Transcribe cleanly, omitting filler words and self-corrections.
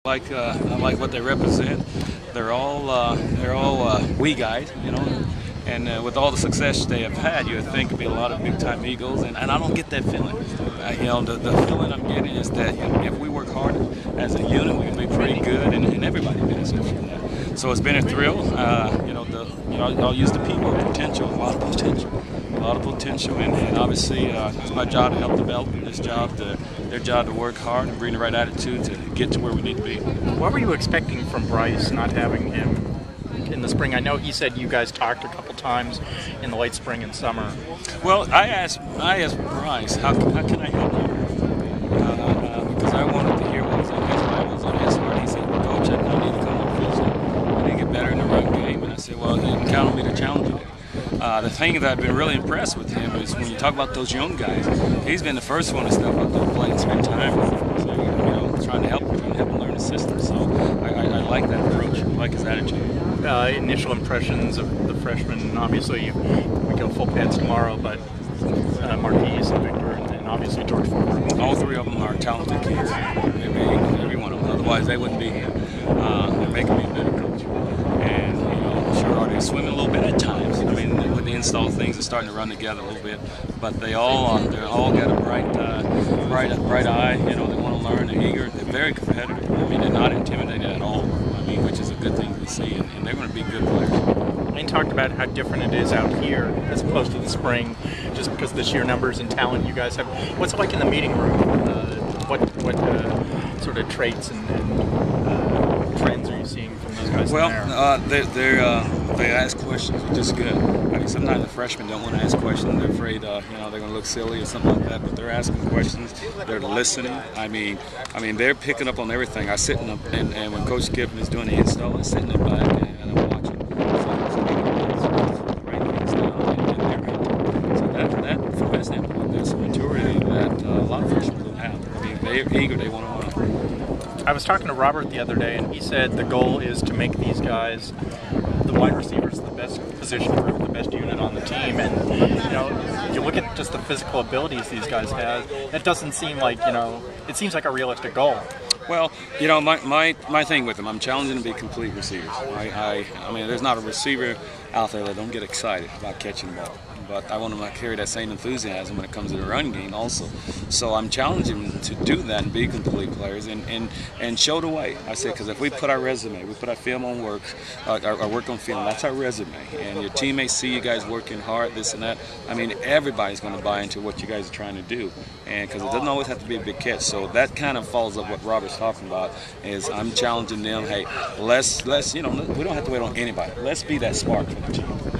I like what they represent. They're all we guys, you know. And with all the success they have had, you would think it'd be a lot of big-time Eagles, and I don't get that feeling. You know, the feeling I'm getting is that if we work hard as a unit, we can be pretty good, and everybody benefits from that. So it's been a thrill. You know, I'll use the P word, potential, a lot of potential, and obviously it's my job to help develop them. Their job to work hard and bring the right attitude to get to where we need to be. What were you expecting from Bryce, not having him in the spring? I know he said you guys talked a couple times in the late spring and summer. Well, I asked Bryce, how can I help you? Because I wanted to hear what was on his heart. He said, Coach, I need to come on visit. I need to get better in the run game. And I said, well, you can count on me to challenge you. The thing that I've been really impressed with him is when you talk about those young guys, he's been the first one to step up to the plate and spend time with them. So, you know, trying to help him learn the system. So I like that approach. I like his attitude. Initial impressions of the freshmen, obviously we go full pads tomorrow, but Marquise and Victor and obviously George Forward. All three of them are talented kids. Every one of them. Otherwise they wouldn't be here. They're making me a better coach. And, you know, sure are they swimming a little bit at times. I mean, with the install things, they're starting to run together a little bit. But they're all got a bright eye. You know, they want to learn. They're eager. They're very competitive. I mean, they're not intimidated at all. I mean, which is a good thing to see. And they're going to be good players. And talked about how different it is out here as opposed to the spring, just because of the sheer numbers and talent you guys have. What's it like in the meeting room? What sort of traits and trends are you seeing from those guys? Well, they ask questions, which is good. I mean, sometimes the freshmen don't want to ask questions. They're afraid, you know, they're going to look silly or something like that. But they're asking questions. They're listening. I mean, they're picking up on everything. I sit in and when Coach Kiffin is doing the install, I'm sitting in the back and I'm watching. From that standpoint, there's a maturity that a lot of freshmen don't have. I mean, they're eager, they want to win. I was talking to Robert the other day, and he said the goal is to make these guys, the wide receivers, the best position group, the best unit on the team. And, you know, you look at just the physical abilities these guys have, it doesn't seem like, you know, it seems like a realistic goal. Well, you know, my thing with them, I'm challenging them to be complete receivers. I mean, there's not a receiver out there that don't get excited about catching the ball. But I want them to carry that same enthusiasm when it comes to the run game also. So I'm challenging them to do that and be complete players and show the way. I say, because if we put our resume, we put our film on work, our work on film, that's our resume. And your teammates see you guys working hard, this and that. I mean, everybody's going to buy into what you guys are trying to do. And because it doesn't always have to be a big catch. So that kind of follows up what Robert's talking about is I'm challenging them, hey, let's you know, we don't have to wait on anybody. Let's be that spark for the team.